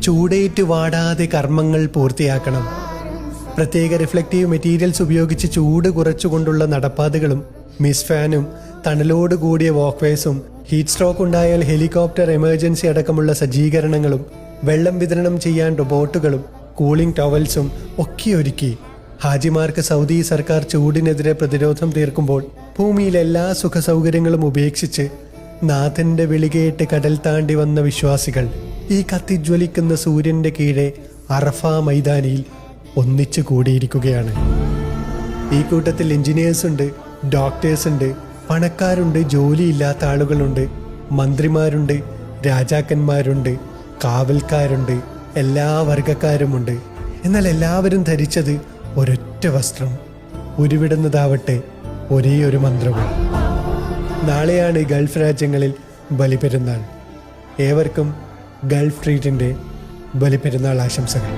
ചൂടേറ്റ് വാടാതെ കർമ്മങ്ങൾ പൂർത്തിയാക്കണം. പ്രത്യേക റിഫ്ലക്റ്റീവ് മെറ്റീരിയൽസ് ഉപയോഗിച്ച് ചൂട് കുറച്ചുകൊണ്ടുള്ള നടപ്പാതകളും മിസ് ഫാനും തണലോട് കൂടിയ വാക്ക്വേസും ഹീറ്റ് സ്ട്രോക്ക് ഉണ്ടായാൽ ഹെലികോപ്റ്റർ എമർജൻസി അടക്കമുള്ള സജ്ജീകരണങ്ങളും വെള്ളം വിതരണം ചെയ്യാൻ റോബോട്ടുകളും കൂളിംഗ് ടവൽസും ഒക്കെ ഒരുക്കി ഹാജിമാർക്ക് സൗദി സർക്കാർ ചൂടിനെതിരെ പ്രതിരോധം തീർക്കുമ്പോൾ ഭൂമിയിലെ എല്ലാ സുഖസൗകര്യങ്ങളും ഉപേക്ഷിച്ച് നാഥന്റെ വിളികേട്ട് കടൽ താണ്ടി വന്ന വിശ്വാസികൾ ഈ കത്തിജ്വലിക്കുന്ന സൂര്യന്റെ കീഴെ അറഫ മൈതാനിയിൽ ഒന്നിച്ചു കൂടിയിരിക്കുകയാണ്. ഈ കൂട്ടത്തിൽ എഞ്ചിനീയേഴ്സ് ഉണ്ട്, ഡോക്ടേഴ്സ് ഉണ്ട്, പണക്കാരുണ്ട്, ജോലിയില്ലാത്ത ആളുകളുണ്ട്, മന്ത്രിമാരുണ്ട്, രാജാക്കന്മാരുണ്ട്, കാവൽക്കാരുണ്ട്, എല്ലാ വർഗക്കാരുമുണ്ട്. എന്നാൽ എല്ലാവരും ധരിച്ചത് ഒരൊറ്റ വസ്ത്രം, ഉരുവിടുന്നതാവട്ടെ ഒരേ ഒരു മന്ത്രവും. നാളെയാണ് ഗൾഫ് രാജ്യങ്ങളിൽ ബലിപെരുന്നാൾ. ഏവർക്കും ഗൾഫ് ട്രീറ്റിൻ്റെ ബലിപെരുന്നാൾ ആശംസകൾ.